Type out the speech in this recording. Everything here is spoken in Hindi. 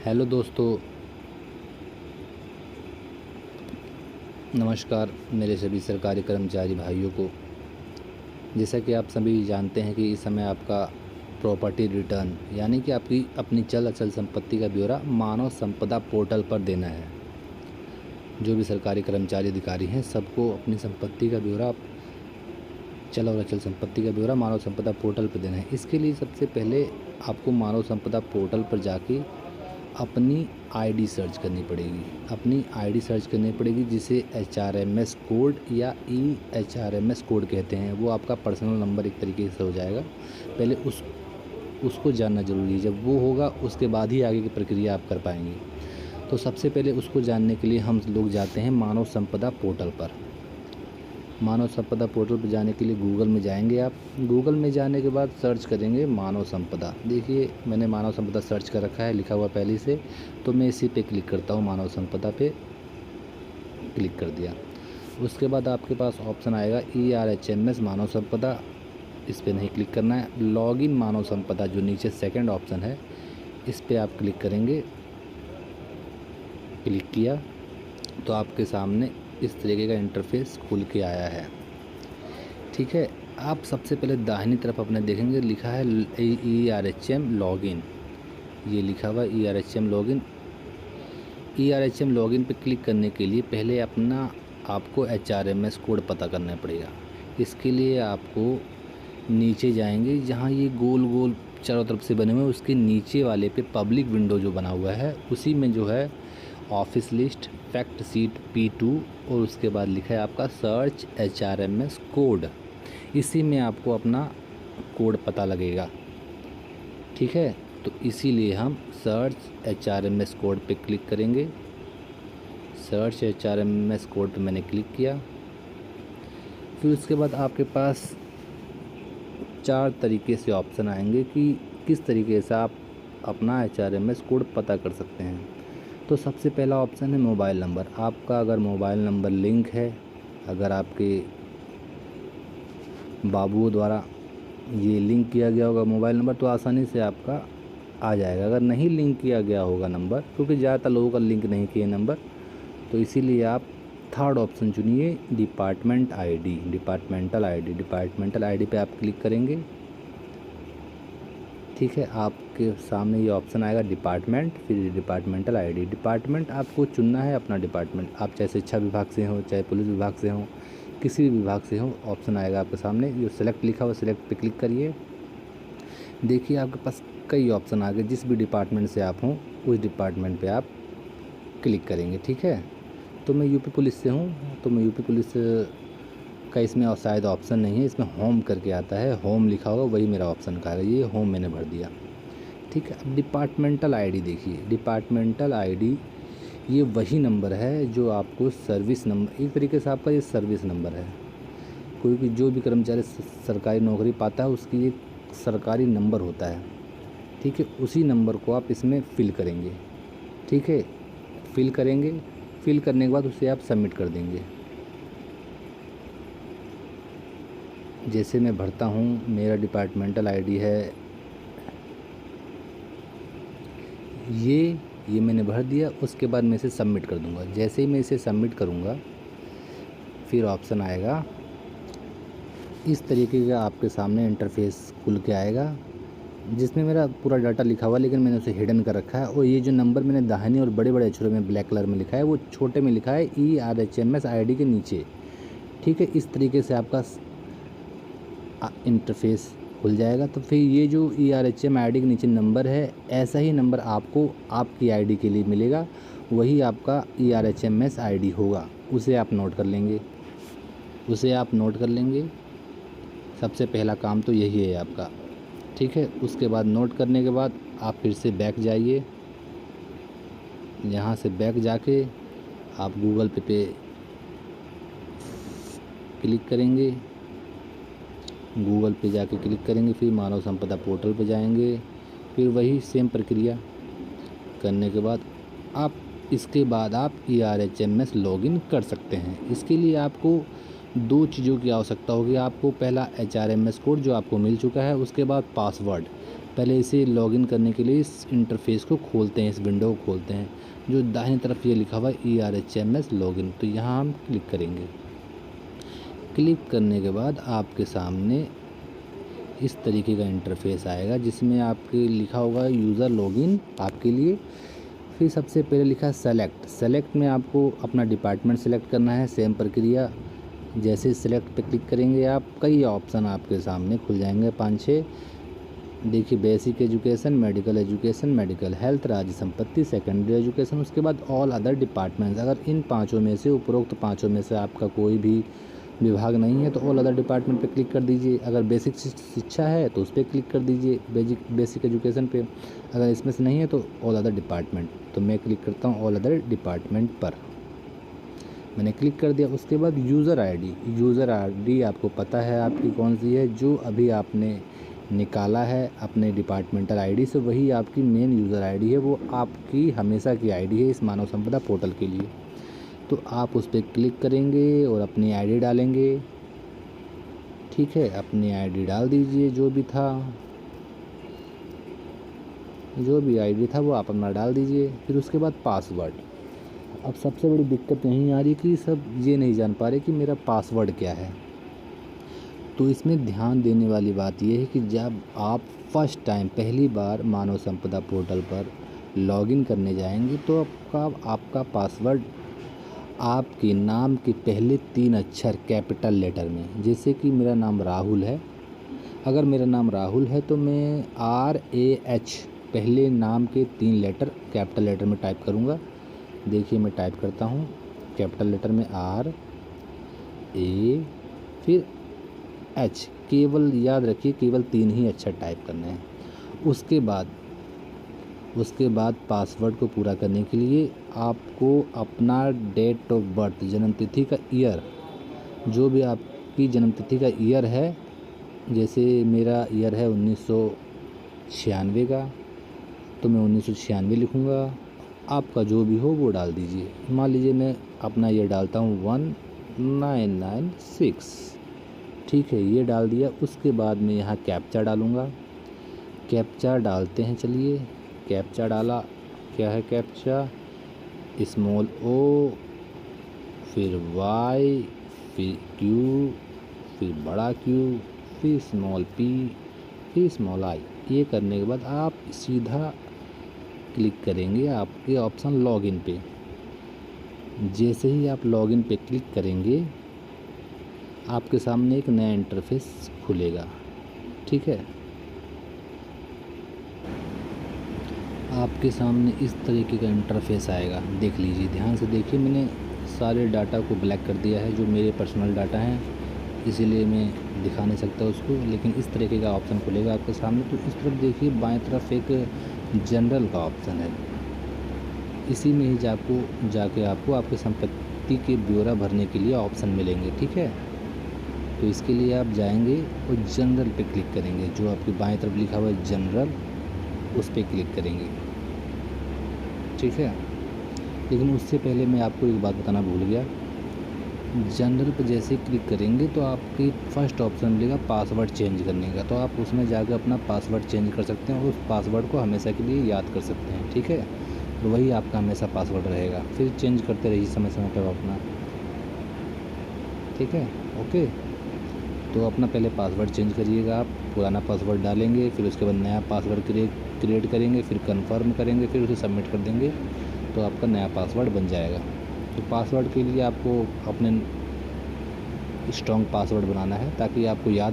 हेलो दोस्तों, नमस्कार मेरे सभी सरकारी कर्मचारी भाइयों को। जैसा कि आप सभी जानते हैं कि इस समय आपका प्रॉपर्टी रिटर्न यानी कि आपकी अपनी चल अचल संपत्ति का ब्यौरा मानव संपदा पोर्टल पर देना है। जो भी सरकारी कर्मचारी अधिकारी हैं सबको अपनी संपत्ति का ब्यौरा, चल और अचल संपत्ति का ब्यौरा मानव संपदा पोर्टल पर देना है। इसके लिए सबसे पहले आपको मानव संपदा पोर्टल पर जाके अपनी आईडी सर्च करनी पड़ेगी। अपनी आईडी सर्च करनी पड़ेगी जिसे HRMS कोड या EHRMS कोड कहते हैं। वो आपका पर्सनल नंबर एक तरीके से हो जाएगा। पहले उसको जानना ज़रूरी है। जब वो होगा उसके बाद ही आगे की प्रक्रिया आप कर पाएंगे। तो सबसे पहले उसको जानने के लिए हम लोग जाते हैं मानव संपदा पोर्टल पर। मानव संपदा पोर्टल पर जाने के लिए गूगल में जाएंगे आप। गूगल में जाने के बाद सर्च करेंगे मानव संपदा। देखिए मैंने मानव संपदा सर्च कर रखा है, लिखा हुआ पहले से, तो मैं इसी पे क्लिक करता हूँ। मानव संपदा पे क्लिक कर दिया। उसके बाद आपके पास ऑप्शन आएगा ERHMS मानव संपदा। इस पर नहीं क्लिक करना है। लॉगिन मानव संपदा जो नीचे सेकेंड ऑप्शन है, इस पर आप क्लिक करेंगे। क्लिक किया तो आपके सामने इस तरीके का इंटरफेस खुल के आया है। ठीक है, आप सबसे पहले दाहिनी तरफ अपने देखेंगे लिखा है ERHM लॉगिन। ये लिखा हुआ ERHM लॉगिन। ERHM लॉगिन पे क्लिक करने के लिए पहले आपको HRMS कोड पता करना पड़ेगा। इसके लिए आपको नीचे जाएंगे, जहाँ ये गोल गोल चारों तरफ से बने हुए हैं उसके नीचे वाले पे पब्लिक विंडो जो बना हुआ है उसी में जो है office list fact seat P2 और उसके बाद लिखा है आपका सर्च HRMS कोड। इसी में आपको अपना कोड पता लगेगा। ठीक है, तो इसीलिए हम सर्च HRMS कोड पे क्लिक करेंगे। सर्च HRMS कोड पे मैंने क्लिक किया। फिर उसके बाद आपके पास 4 तरीके से ऑप्शन आएंगे कि किस तरीके से आप अपना HRMS कोड पता कर सकते हैं। तो सबसे पहला ऑप्शन है मोबाइल नंबर। आपका अगर मोबाइल नंबर लिंक है, अगर आपके बाबुओं द्वारा ये लिंक किया गया होगा मोबाइल नंबर, तो आसानी से आपका आ जाएगा। अगर नहीं लिंक किया गया होगा नंबर, क्योंकि ज़्यादातर लोगों का लिंक नहीं किए नंबर, तो इसीलिए आप थर्ड ऑप्शन चुनिए डिपार्टमेंटल आईडी पे आप क्लिक करेंगे। ठीक है, आपके सामने ये ऑप्शन आएगा डिपार्टमेंट, फिर डिपार्टमेंटल आईडी। डिपार्टमेंट आपको चुनना है अपना डिपार्टमेंट। आप चाहे शिक्षा विभाग से हो, चाहे पुलिस विभाग से हो, किसी भी विभाग से हो, ऑप्शन आएगा आपके सामने। जो सेलेक्ट लिखा हुआ सेलेक्ट पे क्लिक करिए। देखिए आपके पास कई ऑप्शन आ गए। जिस भी डिपार्टमेंट से आप हों उस डिपार्टमेंट पे आप क्लिक करेंगे। ठीक है, तो मैं यूपी पुलिस से हूँ, तो मैं यूपी पुलिस का इसमें और शायद ऑप्शन नहीं है, इसमें होम करके आता है। होम लिखा होगा वही मेरा ऑप्शन का है, ये होम मैंने भर दिया। ठीक है, अब डिपार्टमेंटल आईडी देखिए। डिपार्टमेंटल आईडी ये वही नंबर है जो आपको सर्विस नंबर, एक तरीके से आपका ये सर्विस नंबर है। कोई भी जो भी कर्मचारी सरकारी नौकरी पाता है उसकी एक सरकारी नंबर होता है। ठीक है, उसी नंबर को आप इसमें फिल करेंगे। ठीक है, फिल करेंगे। फिल करने के बाद उसे आप सबमिट कर देंगे। जैसे मैं भरता हूँ, मेरा डिपार्टमेंटल आईडी है ये मैंने भर दिया। उसके बाद मैं इसे सबमिट कर दूँगा। जैसे ही मैं इसे सबमिट करूँगा फिर ऑप्शन आएगा इस तरीके का, आपके सामने इंटरफेस खुल के आएगा जिसमें मेरा पूरा डाटा लिखा हुआ है, लेकिन मैंने उसे हिडन कर रखा है। और ये जो नंबर मैंने दाहिने और बड़े बड़े अक्षरों में ब्लैक कलर में लिखा है वो छोटे में लिखा है ERHMS आईडी के नीचे। ठीक है, इस तरीके से आपका इंटरफेस खुल जाएगा। तो फिर ये जो ERHM आईडी के नीचे नंबर है, ऐसा ही नंबर आपको आपकी आईडी के लिए मिलेगा। वही आपका ERHMS आईडी होगा। उसे आप नोट कर लेंगे। सबसे पहला काम तो यही है आपका। ठीक है, उसके बाद नोट करने के बाद आप फिर से बैक जाइए। यहाँ से बैक जाके आप गूगल पे क्लिक करेंगे। गूगल पे जाके क्लिक करेंगे, फिर मानव संपदा पोर्टल पे जाएंगे। फिर वही सेम प्रक्रिया करने के बाद इसके बाद आप ERHMS लॉगिन कर सकते हैं। इसके लिए आपको 2 चीज़ों की आवश्यकता होगी। आपको पहला HRMS कोड जो आपको मिल चुका है, उसके बाद पासवर्ड। पहले इसे लॉगिन करने के लिए इस इंटरफेस को खोलते हैं, इस विंडो को खोलते हैं, जो दाहिनी तरफ ये लिखा हुआ है ERHMS लॉगिन। तो यहाँ हम क्लिक करेंगे। क्लिक करने के बाद आपके सामने इस तरीके का इंटरफेस आएगा, जिसमें आपके लिखा होगा यूज़र लॉगिन आपके लिए। फिर सबसे पहले लिखा है सेलेक्ट। सेलेक्ट में आपको अपना डिपार्टमेंट सेलेक्ट करना है। सेम प्रक्रिया, जैसे सेलेक्ट पे क्लिक करेंगे आप, कई ऑप्शन आपके सामने खुल जाएंगे, 5-6। देखिए, basic education, medical education, medical health, राज्य संपत्ति, सेकेंडरी एजुकेशन, उसके बाद ऑल अदर डिपार्टमेंट्स। अगर इन पाँचों में से, उपरोक्त पाँचों में से आपका कोई भी विभाग नहीं है तो ऑल अदर डिपार्टमेंट पे क्लिक कर दीजिए। अगर बेसिक शिक्षा है तो उस पर क्लिक कर दीजिए, बेसिक एजुकेशन पे। अगर इसमें से नहीं है तो ऑल अदर डिपार्टमेंट। तो मैं क्लिक करता हूँ ऑल अदर डिपार्टमेंट पर। मैंने क्लिक कर दिया। उसके बाद यूज़र आईडी। यूज़र आईडी आपको पता है आपकी कौन सी है, जो अभी आपने निकाला है अपने डिपार्टमेंटल आईडी से, वही आपकी मेन यूज़र आईडी है। वो आपकी हमेशा की आईडी है इस मानव संपदा पोर्टल के लिए। तो आप उस पर क्लिक करेंगे और अपनी आईडी डालेंगे। ठीक है, अपनी आईडी डाल दीजिए, जो भी आईडी था वो आप अपना डाल दीजिए। फिर उसके बाद पासवर्ड। अब सबसे बड़ी दिक्कत यहीं आ रही कि सब ये नहीं जान पा रहे कि मेरा पासवर्ड क्या है। तो इसमें ध्यान देने वाली बात यह है कि जब आप फर्स्ट टाइम, पहली बार मानव संपदा पोर्टल पर लॉगिन करने जाएंगे तो आपका पासवर्ड आपके नाम के पहले 3 अक्षर कैपिटल लेटर में, जैसे कि मेरा नाम राहुल है। अगर मेरा नाम राहुल है तो मैं RAH पहले नाम के 3 लेटर कैपिटल लेटर में टाइप करूँगा। देखिए, मैं टाइप करता हूँ कैपिटल लेटर में RA, फिर H। केवल याद रखिए, केवल 3 ही अक्षर टाइप करने हैं। उसके बाद पासवर्ड को पूरा करने के लिए आपको अपना डेट ऑफ बर्थ, जन्म तिथि का ईयर, जो भी आपकी जन्म तिथि का ईयर है, जैसे मेरा ईयर है 1996 का, तो मैं 1996 लिखूँगा। आपका जो भी हो वो डाल दीजिए। मान लीजिए मैं अपना ईयर डालता हूँ 1996। ठीक है, ये डाल दिया। उसके बाद मैं यहाँ कैप्चा डालूँगा। कैप्चा डालते हैं, चलिए कैप्चा डाला। क्या है कैप्चा? स्मॉल O, फिर Y, फिर Q, फिर बड़ा Q, फिर स्मॉल P, फिर स्मॉल I। ये करने के बाद आप सीधा क्लिक करेंगे आपके ऑप्शन लॉगिन पे। जैसे ही आप लॉगिन पे क्लिक करेंगे आपके सामने एक नया इंटरफेस खुलेगा। ठीक है, आपके सामने इस तरीके का इंटरफेस आएगा। देख लीजिए, ध्यान से देखिए। मैंने सारे डाटा को ब्लैक कर दिया है, जो मेरे पर्सनल डाटा हैं, इसीलिए मैं दिखा नहीं सकता उसको। लेकिन इस तरीके का ऑप्शन खुलेगा आपके सामने। तो इस तरफ देखिए, बाएं तरफ एक जनरल का ऑप्शन है। इसी में ही जाके आपको आपके संपत्ति के ब्यौरा भरने के लिए ऑप्शन मिलेंगे। ठीक है, तो इसके लिए आप जाएंगे और जनरल पे क्लिक करेंगे। जो आपकी बाएं तरफ लिखा हुआ है जनरल, उस पर क्लिक करेंगे। ठीक है, लेकिन उससे पहले मैं आपको एक बात बताना भूल गया। जनरल पे जैसे क्लिक करेंगे तो आपकी फर्स्ट ऑप्शन मिलेगा पासवर्ड चेंज करने का। तो आप उसमें जाकर अपना पासवर्ड चेंज कर सकते हैं और उस पासवर्ड को हमेशा के लिए याद कर सकते हैं। ठीक है, तो वही आपका हमेशा पासवर्ड रहेगा। फिर चेंज करते रहिए समय समय पर अपना। ठीक है, ओके। तो अपना पहले पासवर्ड चेंज करिएगा। आप पुराना पासवर्ड डालेंगे, फिर उसके बाद नया पासवर्ड क्रिएट करेंगे, फिर कंफर्म करेंगे, फिर उसे सबमिट कर देंगे, तो आपका नया पासवर्ड बन जाएगा। तो पासवर्ड के लिए आपको अपने स्ट्रॉन्ग पासवर्ड बनाना है, ताकि आपको याद